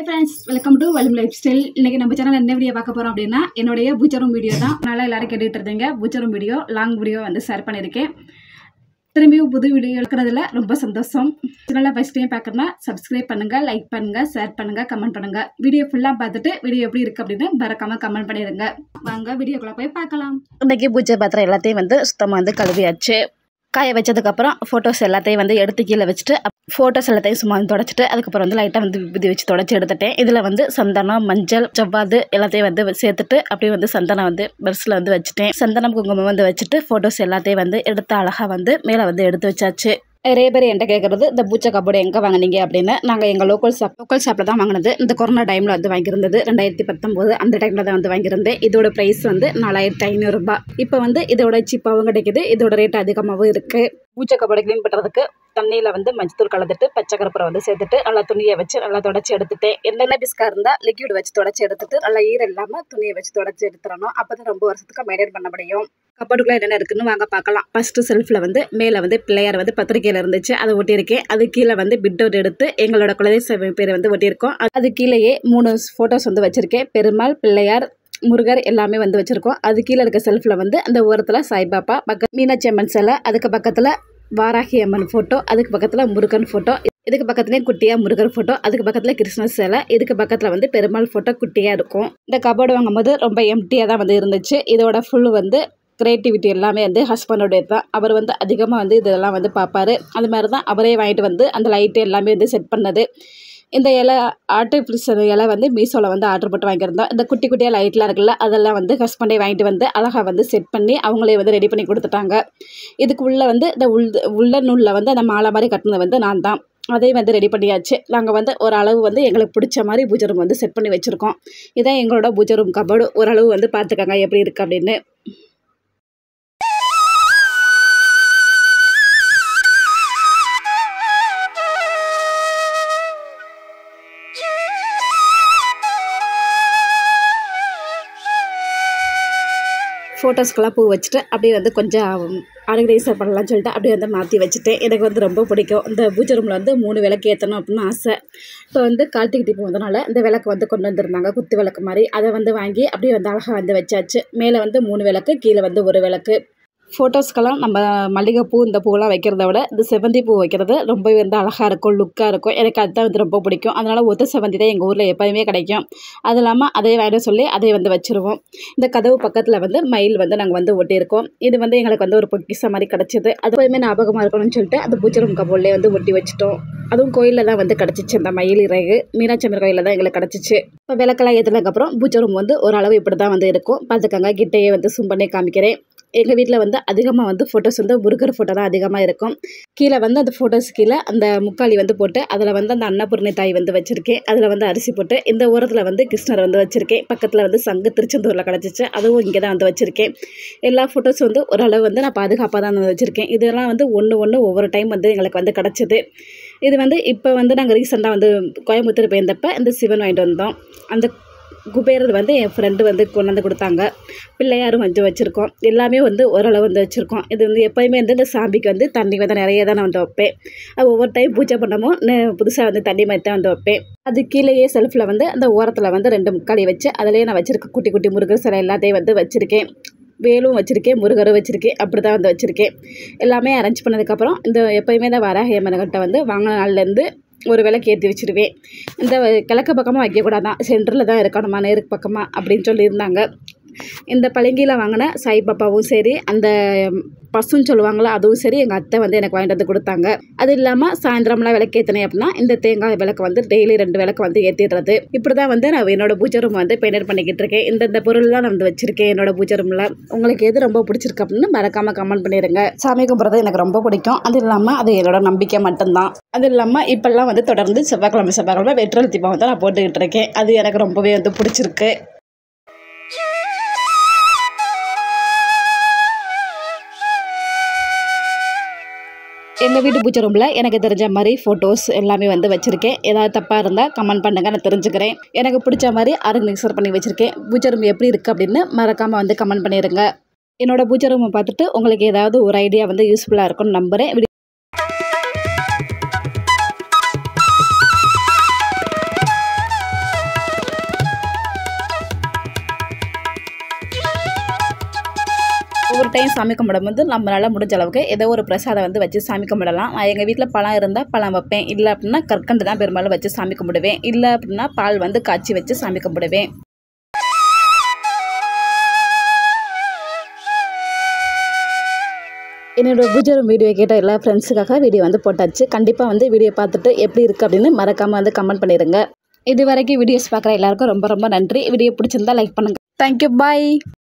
friends, welcome to Valim Lifestyle. இன்னைக்கு நம்ம சேனல்ல என்ன வீடியோ பார்க்க போறோம் அப்படினா என்னோட பூஜை ரூம் வீடியோ தான். நல்லா எல்லாரும் கேட்டுட்டு இருந்தீங்க. பூஜை ரூம் வீடியோ, லாங் வீடியோ வந்து ஷேர் பண்ணிருக்கேன். திரும்பியும் புது வீடியோ எடுக்கிறதுல ரொம்ப சந்தோஷம். சேனலை ஃபர்ஸ்ட் டைம் பார்க்கறனா சப்ஸ்கிரைப் பண்ணுங்க, லைக் பண்ணுங்க, ஷேர் பண்ணுங்க, கமெண்ட் பண்ணுங்க. வீடியோ ஃபுல்லா பார்த்துட்டு வீடியோ எப்படி இருக்கு அப்படினு மறக்காம கமெண்ட் பண்ணிருங்க. வாங்க வீடியோக்குள்ள போய் பார்க்கலாம். இன்னைக்கு பூஜை பாத்திரம் எல்லாத்தையும் வந்து சுத்தமாக வந்து கழுவியாச்சு. காய வச்சதுக்கப்புறம் ஃபோட்டோஸ் எல்லாத்தையும் வந்து எடுத்து கீழே வச்சுட்டு ஃபோட்டோஸ் எல்லாத்தையும் சும்மா தொடச்சிட்டு அதுக்கப்புறம் வந்து லைட்டாக வந்து விபூதி வச்சு தொடச்சி எடுத்துட்டேன். இதில் வந்து சந்தனம், மஞ்சள், ஜவ்வாது எல்லாத்தையும் வந்து சேர்த்துட்டு அப்படியே வந்து சந்தனம் வந்து பர்ஸில் வந்து வச்சுட்டேன். சந்தனம், குங்குமம் வந்து வச்சுட்டு ஃபோட்டோஸ் எல்லாத்தையும் வந்து எடுத்து அழகாக வந்து மேலே வந்து எடுத்து வச்சாச்சு. நிறைய பேர் என்கிட்ட கேட்குறது இந்த பூஜை கபோர்டு எங்கே வாங்கினீங்க அப்படின்னு. நாங்கள் எங்கள் லோக்கல் ஷாப்பில் தான் வாங்கினது. இந்த கொரோனா டைமில் வந்து வாங்கியிருந்தது 2019 அந்த டைமில் தான் வந்து வாங்கியிருந்தேன். இதோட ப்ரைஸ் வந்து 4500 ரூபாய். இப்போ வந்து இதோட சீப்பாகவும் கிடைக்கிது, இதோட ரேட் அதிகமாகவும் இருக்குது. பூஜை கபோர்டு க்ளீன் பண்ணுறதுக்கு தண்ணியில் வந்து மஞ்சத்தூள் கலந்துட்டு பச்சை கருப்பரை வந்து சேர்த்துட்டு நல்லா துணியை வச்சு நல்லா தொடச்சி எடுத்துட்டேன். என்னென்ன பிஸ்காக இருந்தால் லிக்விட் வச்சு தொடச்சி எடுத்துட்டு நல்லா ஈரம் இல்லாமல் துணியை வச்சு தொடச்சி எடுத்துடணும். அப்போ தான் ரொம்ப வருஷத்துக்கு மெயின்டைன் பண்ண முடியும். கபோர்டுக்குள்ளே என்னென்ன இருக்குன்னு வாங்க பார்க்கலாம். ஃபஸ்ட்டு செல்ஃபில் வந்து மேலே வந்து பிள்ளையார் வந்து பத்திரிக்கையில் இருந்துச்சு, அதை ஒட்டியிருக்கேன். அது கீழே வந்து பிட்டோட் எடுத்து எங்களோட குலதெய்வ பேரை வந்து ஒட்டியிருக்கோம். அது கீழேயே 3 ஃபோட்டோஸ் வந்து வச்சுருக்கேன். பெருமாள், பிள்ளையார், முருகர் எல்லாமே வந்து வச்சுருக்கோம். அது கீழே இருக்க செல்ஃபில் வந்து அந்த ஓரத்தில் சாய்பாபா, மீனாட்சி அம்மன் சிலை, அதுக்கு பக்கத்தில் வாராகி அம்மன் ஃபோட்டோ, அதுக்கு பக்கத்தில் முருகன் ஃபோட்டோ, இதுக்கு பக்கத்துலேயே குட்டியாக முருகர் ஃபோட்டோ, அதுக்கு பக்கத்தில் கிருஷ்ணர் சிலை, இதுக்கு பக்கத்தில் வந்து பெருமாள் ஃபோட்டோ குட்டியாக இருக்கும். இந்த கபோர்டு வாங்கும்போது ரொம்ப எம்டியாக தான் வந்து இருந்துச்சு. இதோட ஃபுல் வந்து க்ரியேட்டிவிட்டி எல்லாமே வந்து ஹஸ்பண்டோடைய தான். அவர் வந்து அதிகமாக வந்து இதெல்லாம் வந்து பார்ப்பார். அது மாதிரி தான் அவரே வாங்கிட்டு வந்து அந்த லைட்டு எல்லாமே வந்து செட் பண்ணது. இந்த இலை ஆர்டிஃபிஷியல் இலை வந்து மீஷோவில் வந்து ஆர்டர் போட்டு வாங்கியிருந்தோம். இந்த குட்டி குட்டியாக லைட்லாம் இருக்குல்ல, அதெல்லாம் வந்து ஹஸ்பண்டே வாங்கிட்டு வந்து அழகாக வந்து செட் பண்ணி அவங்களே வந்து ரெடி பண்ணி கொடுத்துட்டாங்க. இதுக்கு உள்ளே வந்து இந்த உள்ள நூலில் வந்து அந்த மாலை மாதிரி கட்டினது வந்து நான் தான். அதையும் வந்து ரெடி பண்ணியாச்சு. நாங்கள் வந்து ஓரளவு வந்து எங்களுக்கு பிடிச்ச மாதிரி பூஜை ரூம் வந்து செட் பண்ணி வச்சுருக்கோம். இதான் எங்களோட பூஜை ரூம் கபோர்டு. ஓரளவு வந்து பார்த்துக்கங்க எப்படி இருக்குது அப்படின்னு. ஃபோட்டோஸ்க்கெல்லாம் பூ வச்சுட்டு அப்படியே வந்து கொஞ்சம் ஆர்கனைசர் பண்ணலாம்னு சொல்லிட்டு அப்படியே வந்து மாற்றி வச்சுட்டேன். எனக்கு வந்து ரொம்ப பிடிக்கும். இந்த பூஜை ரூமில் வந்து 3 விளக்கு ஏற்றணும் அப்படின்னு ஆசை. இப்போ வந்து கார்த்திகை தீபம் வந்தனால இந்த விளக்கு வந்து கொண்டு வந்திருந்தாங்க, குத்து விளக்கு மாதிரி. அதை வந்து வாங்கி அப்படியே வந்து அழகாக வந்து வச்சாச்சு. மேலே வந்து 3 விளக்கு, கீழே வந்து 1 விளக்கு. ஃபோட்டோஸ்க்கெல்லாம் நம்ம மல்லிகைப்பூ இந்த பூவெல்லாம் வைக்கிறத விட இந்த செவந்தி பூ வைக்கிறது ரொம்பவே வந்து அழகாக இருக்கும், லுக்காக இருக்கும். எனக்கு அதுதான் வந்து ரொம்ப பிடிக்கும். அதனால் ஒத்த செவந்தி தான் எங்கள் ஊரில் எப்போயுமே கிடைக்கும். அது இல்லாமல் அதே வாங்கிட சொல்லி அதை வந்து வச்சுருவோம். இந்த கதவு பக்கத்தில் வந்து மயில் வந்து நாங்கள் வந்து ஒட்டியிருக்கோம். இது வந்து எங்களுக்கு வந்து ஒரு பொக்கிஷம் மாதிரி கிடச்சிது. அது எப்போயுமே ஞாபகமாக இருக்கணும்னு சொல்லிட்டு அந்த பூஜை ரூம் கபோர்ட்லேயே வந்து ஒட்டி வச்சுட்டோம். அதுவும் கோயிலில் தான் வந்து கிடச்சிச்சு. அந்த மயில் இறகு மீனாட்சி அம்மன் கோயிலில் தான் எங்களுக்கு கிடச்சிச்சு. இப்போ விளக்கெல்லாம் ஏற்றினதுக்கப்புறம் பூஜை ரூம் வந்து ஓரளவு இப்படி தான் வந்து இருக்கும். பார்த்துக்கங்க, கிட்டையே வந்து zoom பண்ணி காமிக்கிறேன். எங்கள் வீட்டில் வந்து அதிகமாக வந்து ஃபோட்டோஸ் வந்து முருகர் ஃபோட்டோ தான் அதிகமாக இருக்கும். கீழே வந்து அந்த ஃபோட்டோஸ் கீழே அந்த முக்காளி வந்து போட்டு அதில் வந்து அந்த அன்னபூர்ணி தாய் வந்து வச்சுருக்கேன். அதில் வந்து அரிசி போட்டு இந்த ஓரத்தில் வந்து கிருஷ்ணர் வந்து வச்சுருக்கேன். பக்கத்தில் வந்து சங்கு திருச்செந்தூரில் கிடச்சிச்சு, அதுவும் இங்கே தான் வந்து வச்சுருக்கேன். எல்லா ஃபோட்டோஸ் வந்து ஓரளவு வந்து நான் பாதுகாப்பாக தான் வந்து வச்சுருக்கேன். இதெல்லாம் வந்து ஒன்று ஒவ்வொரு டைம் வந்து எங்களுக்கு வந்து கிடச்சிது. இது வந்து இப்போ வந்து நாங்கள் ரீசெண்டாக வந்து கோயம்புத்தூர் போயிருந்தப்போ இந்த சிவன் வாங்கிட்டு வந்தோம். அந்த குபேரர் வந்து என் ஃப்ரெண்டு வந்து கொண்டு வந்து கொடுத்தாங்க. பிள்ளையாரும் வந்து வச்சுருக்கோம். எல்லாமே வந்து ஓரளவு வந்து வச்சுருக்கோம். இது வந்து எப்போயுமே வந்து இந்த சாமிக்கு வந்து தண்ணி வந்து நிறைய தான் நான் வந்து வைப்பேன். அது ஒவ்வொரு டைம் பூஜை பண்ணமோ புதுசாக வந்து தண்ணி மாதிரி தான் வந்து வைப்பேன். அது கீழேயே செல்ஃபில் வந்து அந்த ஓரத்தில் வந்து 2 முக்காளி வச்சு அதிலேயே நான் வச்சுருக்கேன். குட்டி குட்டி முருகர் சிலை எல்லாத்தையும் வந்து வச்சுருக்கேன். வேலும் வச்சுருக்கேன், முருகரும் வச்சுருக்கேன். அப்படி தான் வந்து வச்சுருக்கேன். எல்லாமே அரேஞ்ச் பண்ணதுக்கப்புறம் இந்த எப்போயுமே இந்த வாராகி அம்மன்கிட்ட வந்து வாங்கின நாள்லேருந்து ஒரு விளக்கு ஏற்றி வச்சுருவேன். இந்த கிழக்கு பக்கமாக வைக்கக்கூடாதான், சென்டரில் தான் இருக்கணுமா, நேருக்கு பக்கமாக அப்படின்னு சொல்லியிருந்தாங்க. இந்த பழங்கியில் வாங்கின சாய்பாபாவும் சரி, அந்த பசுன்னு சொல்லுவாங்களா அதுவும் சரி, எங்கள் அத்தை வந்து எனக்கு வாங்கிட்டு வந்து கொடுத்தாங்க. அது இல்லாமல் சாயந்தரம்லாம் விளக்கு ஏற்றினேன் அப்படின்னா இந்த தேங்காய் விளக்கு வந்து டெய்லி 2 விளக்கு வந்து ஏற்றிடுறது. இப்படி தான் வந்து நான் என்னோடய பூஜை ரூம் வந்து பெயிண்ட் பண்ணிக்கிட்டு இருக்கேன். இந்த பொருள் தான் நான் வந்து வச்சுருக்கேன் என்னோட பூஜை ரூமில். உங்களுக்கு எது ரொம்ப பிடிச்சிருக்கு அப்படின்னு மறக்காமல் கமெண்ட் பண்ணிடுங்க. சாமி கும்பிட்றது எனக்கு ரொம்ப பிடிக்கும். அது இல்லாமல் அது என்னோட நம்பிக்கை மட்டும்தான். அது இல்லாமல் இப்போல்லாம் வந்து தொடர்ந்து செவ்வாய்க்கிழமை வெற்றிலை தீபம் வந்து நான் போட்டுக்கிட்டு இருக்கேன். அது எனக்கு ரொம்பவே வந்து பிடிச்சிருக்கு. எங்கள் வீட்டு பூஜை ரூமில் எனக்கு தெரிஞ்ச மாதிரி ஃபோட்டோஸ் எல்லாமே வந்து வச்சுருக்கேன். ஏதாவது தப்பாக இருந்தால் கமெண்ட் பண்ணுங்கள், நான் தெரிஞ்சுக்கிறேன். எனக்கு பிடிச்ச மாதிரி ஆர்கனைசர் பண்ணி வச்சுருக்கேன். பூஜை ரூம் எப்படி இருக்குது அப்படின்னு மறக்காமல் வந்து கமெண்ட் பண்ணிடுங்க. என்னோடய பூஜை ரூமை பார்த்துட்டு உங்களுக்கு ஏதாவது ஒரு ஐடியா வந்து யூஸ்ஃபுல்லாக இருக்கும்னு நம்புகிறேன். ஒரு டைம் சாமி கும்பிடும்போது நம்மளால் முடிஞ்ச அளவுக்கு ஏதோ ஒரு பிரசாதம் வந்து வச்சு சாமி கும்பிடலாம். நான் எங்கள் வீட்டில் பழம் இருந்தால் பழம் வைப்பேன், இல்லை அப்படின்னா கற்கண்டு தான் பெரும்பாலும் வச்சு சாமி கும்பிடுவேன், இல்லை அப்படின்னா பால் வந்து காய்ச்சி வச்சு சாமி கும்பிடுவேன். என்னோடய பூஜை ரூம் வீடியோ கேட்ட எல்லா ஃப்ரெண்ட்ஸுக்காக வீடியோ வந்து போட்டாச்சு. கண்டிப்பாக வந்து வீடியோ பார்த்துட்டு எப்படி இருக்குது அப்படின்னு மறக்காமல் வந்து கமெண்ட் பண்ணிடுங்க. இது வரைக்கும் வீடியோஸ் பார்க்குற எல்லாருக்கும் ரொம்ப ரொம்ப நன்றி. வீடியோ பிடிச்சிருந்தா லைக் பண்ணுங்கள். தேங்க்யூ, பாய்.